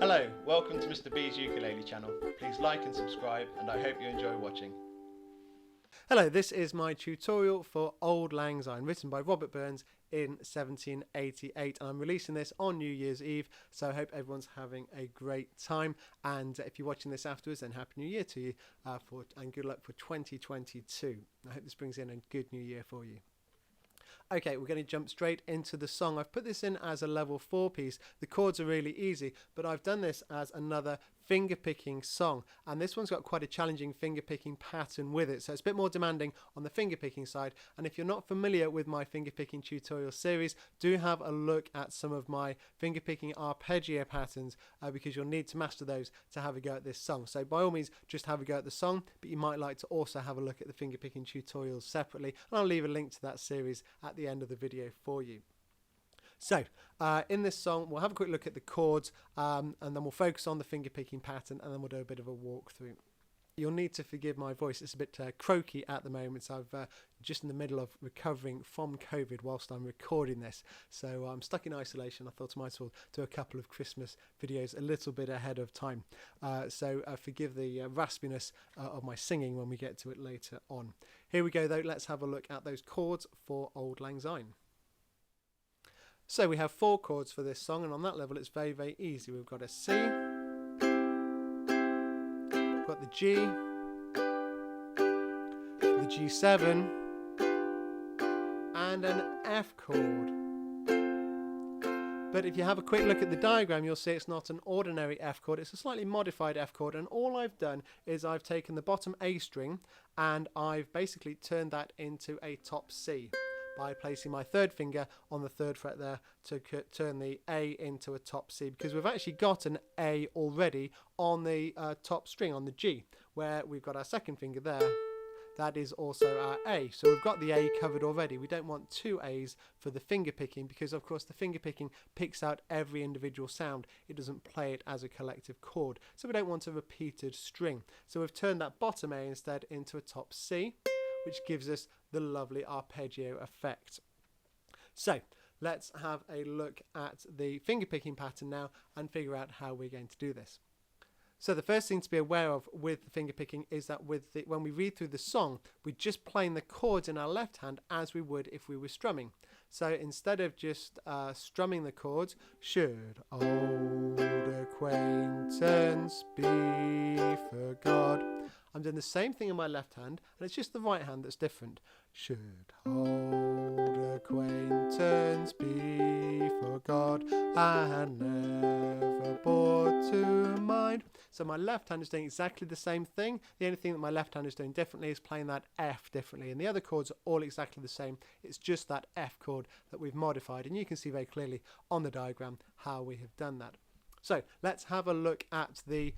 Hello, welcome to Mr. B's Ukulele channel. Please like and subscribe, and I hope you enjoy watching. Hello, this is my tutorial for Auld Lang Syne, written by Robert Burns in 1788. I'm releasing this on New Year's Eve, so I hope everyone's having a great time. And if you're watching this afterwards, then Happy New Year to you, and good luck for 2022. I hope this brings in a good new year for you. Okay, we're going to jump straight into the song. I've put this in as a level 4 piece. The chords are really easy, but I've done this as another finger-picking song. And this one's got quite a challenging finger-picking pattern with it, so it's a bit more demanding on the finger-picking side. And if you're not familiar with my finger-picking tutorial series, do have a look at some of my finger-picking arpeggio patterns because you'll need to master those to have a go at this song. So by all means, just have a go at the song, but you might like to also have a look at the finger-picking tutorials separately. And I'll leave a link to that series at the end of the video for you. So in this song we'll have a quick look at the chords and then we'll focus on the finger picking pattern, and then we'll do a bit of a walkthrough. You'll need to forgive my voice, it's a bit croaky at the moment, so I've just in the middle of recovering from COVID whilst I'm recording this, so I'm stuck in isolation. I thought I might as well do a couple of Christmas videos a little bit ahead of time, so forgive the raspiness of my singing when we get to it later on. Here we go though, let's have a look at those chords for Auld Lang Syne. So we have 4 chords for this song, and on that level it's very, very easy. We've got a C, we've got the G, the G7, and an F chord. But if you have a quick look at the diagram, you'll see it's not an ordinary F chord, it's a slightly modified F chord, and all I've done is I've taken the bottom A string and I've basically turned that into a top C by placing my 3rd finger on the 3rd fret there to turn the A into a top C, because we've actually got an A already on the top string on the G, where we've got our 2nd finger there. That is also our A, so we've got the A covered already. We don't want 2 A's for the finger picking, because of course the finger picking picks out every individual sound, it doesn't play it as a collective chord, so we don't want a repeated string. So we've turned that bottom A instead into a top C, which gives us the lovely arpeggio effect. So let's have a look at the finger picking pattern now and figure out how we're going to do this. So the first thing to be aware of with the finger picking is that when we read through the song, we're just playing the chords in our left hand as we would if we were strumming. So instead of just strumming the chords, should old acquaintance be forgot, I'm doing the same thing in my left hand, and it's just the right hand that's different. Should old acquaintance be forgot and never brought to mind. So my left hand is doing exactly the same thing. The only thing that my left hand is doing differently is playing that F differently, and the other chords are all exactly the same. It's just that F chord that we've modified, and you can see very clearly on the diagram how we have done that. So let's have a look at the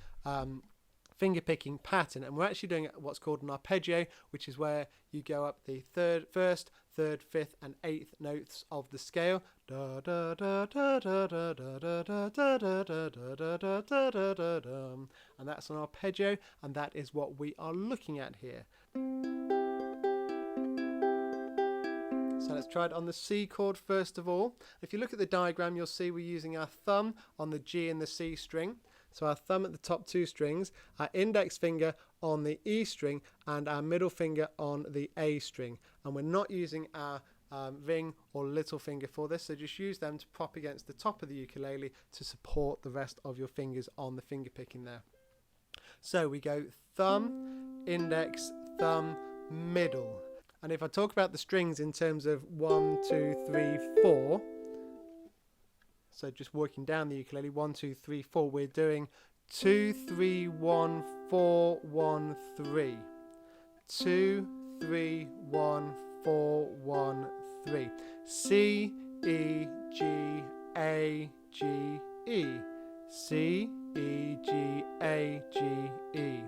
finger picking pattern, and we're actually doing what's called an arpeggio, which is where you go up the 1st, 3rd, 5th and 8th notes of the scale, da da da da da da da da da da da da da da da da, and that's an arpeggio, and that is what we are looking at here. So let's try it on the C chord first of all. If you look at the diagram, you'll see we're using our thumb on the G and the C string. So our thumb at the top 2 strings, our index finger on the E string, and our middle finger on the A string. And we're not using our ring or little finger for this, so just use them to prop against the top of the ukulele to support the rest of your fingers on the finger picking there. So we go thumb, index, thumb, middle. And if I talk about the strings in terms of 1, 2, 3, 4, so just working down the ukulele, 1, 2, 3, 4, we're doing 2, 3, 1, 4, 1, 3. 2, 3, 1, 4, 1, 3. C, E, G, A, G, E. C, E, G, A, G, E.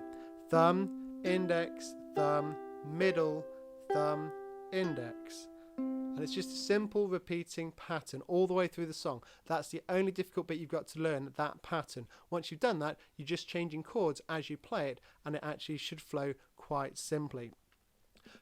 Thumb, index, thumb, middle, thumb, index. And it's just a simple repeating pattern all the way through the song. That's the only difficult bit you've got to learn, that pattern. Once you've done that, you're just changing chords as you play it, and it actually should flow quite simply.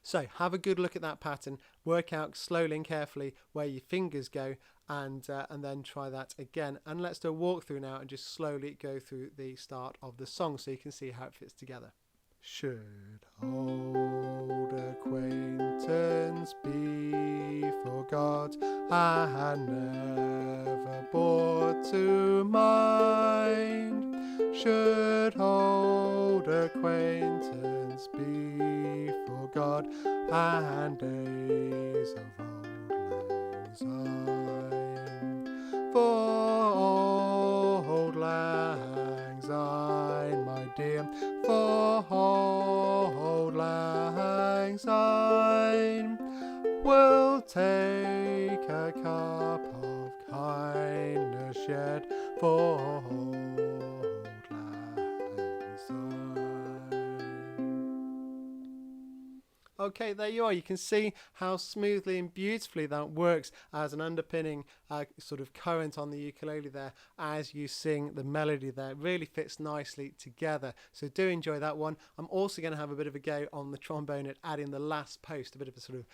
So have a good look at that pattern, work out slowly and carefully where your fingers go, and then try that again. And let's do a walkthrough now and just slowly go through the start of the song so you can see how it fits together. Should old acquaintance be forgot and never brought to mind? Should old acquaintance be forgot and days of Auld Lang Syne? For Auld Lang Syne, my dear, for Auld Lang Syne will take a cup of kindness yet for Auld Lang Syne. Okay, there you are. You can see how smoothly and beautifully that works as an underpinning sort of current on the ukulele there as you sing the melody there. It really fits nicely together. So do enjoy that one. I'm also going to have a bit of a go on the trombone at adding the last post, a bit of a sort of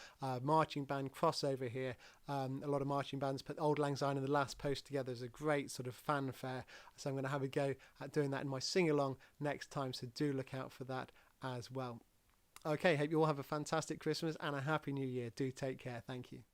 marching band crossover here. A lot of marching bands put Auld Lang Syne and the last post together as a great sort of fanfare. So I'm going to have a go at doing that in my sing-along next time. So do look out for that as well. Okay, hope you all have a fantastic Christmas and a happy New Year. Do take care. Thank you.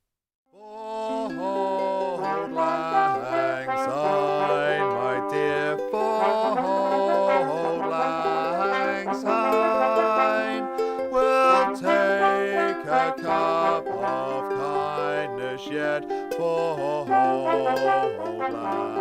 For Auld Lang Syne, my dear, for Auld Lang Syne will take a cup of kindness yet for Auld Lang